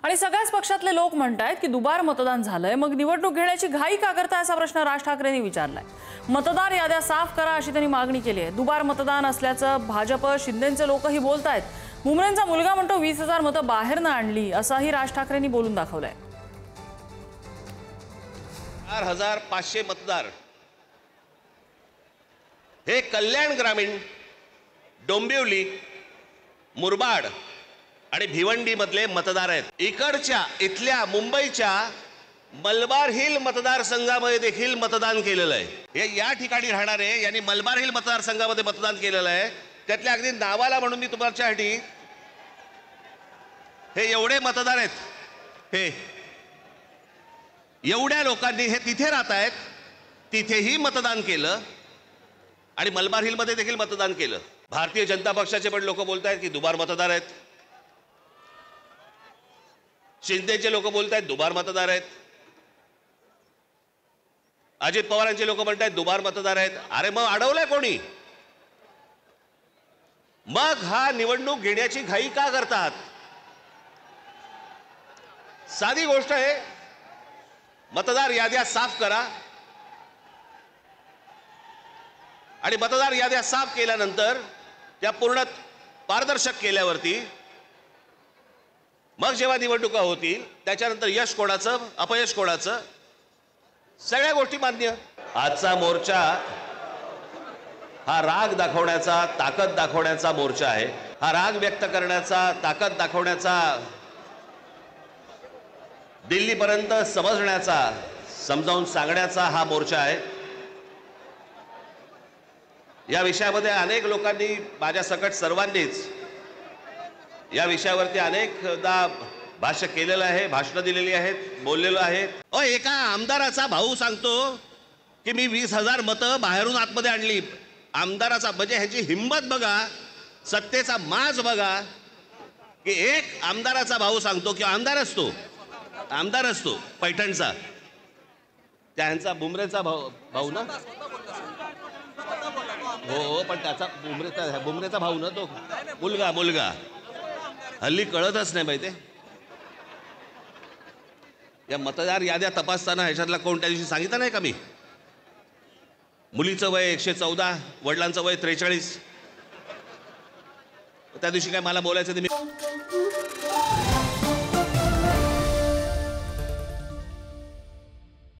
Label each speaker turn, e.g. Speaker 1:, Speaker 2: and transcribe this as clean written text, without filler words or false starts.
Speaker 1: आणि सगळ्याच पक्षातले लोक म्हणतायत की दुबार मतदान झालंय, मग निवडणूक घेण्याची घाई का करताय असा प्रश्न राज ठाकरेंनी विचारलाय। मतदार याद्या साफ करा अशी त्यांनी मागणी केली आहे। दुबार मतदान असल्याचं भाजप शिंदेचे लोकही बोलतायत। मुंबईचा मुलगा म्हणतो 20,000 मतं बाहेर न आणली असंही राज ठाकरेंनी बोलून दाखवलंय।
Speaker 2: 4,500 मतदार हे कल्याण ग्रामीण, डोंबिवली, मुरबाड आणि भिवंडी मधले मतदार आहेत। इकडच्या इथल्या मुंबईच्या मलबार हिल मतदारसंघामध्ये देखील मतदान केलेलं आहे। हे या ठिकाणी राहणारे यांनी मलबार हिल मतदारसंघामध्ये मतदान केलेलं आहे। त्यातल्या अगदी नावाला म्हणून मी तुमच्यासाठी हे एवढे मतदार आहेत, हे एवढ्या लोकांनी हे तिथे राहत आहेत, तिथेही मतदान केलं आणि मलबार हिल मध्ये देखील मतदान केलं। भारतीय जनता पक्षाचे पण लोक बोलतायत की दुबार मतदार आहेत, शिंदेचे लोक बोलतायत दुबार मतदार आहेत, अजित पवारांचे लोक म्हणतायत दुबार मतदार आहेत। अरे मग अडवलंय कोणी? मग हा निवडणूक घेण्याची घाई का करतात? साधी गोष्ट आहे, मतदार याद्या साफ करा आणि मतदार याद्या साफ केल्यानंतर त्या पूर्ण पारदर्शक केल्यावरती मग जेव्हा निवडणुका होतील त्याच्यानंतर यश कोणाचं अपयश कोणाचं सगळ्या गोष्टी मान्य। आजचा मोर्चा हा राग दाखवण्याचा, ताकद दाखवण्याचा मोर्चा आहे। हा राग व्यक्त करण्याचा, ताकद दाखवण्याचा, दिल्लीपर्यंत समजण्याचा, समजावून सांगण्याचा हा मोर्चा आहे। या विषयामध्ये अनेक लोकांनी माझ्या सकट सर्वांनीच या विषयावरती अनेकदा भाष्य केलेलं आहे, भाषणं दिलेली आहेत, बोललेलो आहे। एका आमदाराचा भाऊ सांगतो की मी 20,000 मतं बाहेरून आतमध्ये आणली। आमदाराचा म्हणजे ह्याची हिंमत बघा, सत्तेचा माज बघा की एक आमदाराचा भाऊ सांगतो की आमदार असतो पैठणचा, त्यांचा बुमरेचा भाऊ ना, हो पण त्याचा बुमरेचा भाऊ ना, तो मुलगा हल्ली कळतच नाही माहिती। या मतदार याद्या तपासताना ह्याच्यातला कोण त्या दिवशी सांगितलं नाही का मी, मुलीचं वय 114, वडिलांचं वय 43, त्या दिवशी काय मला बोलायचं ते मी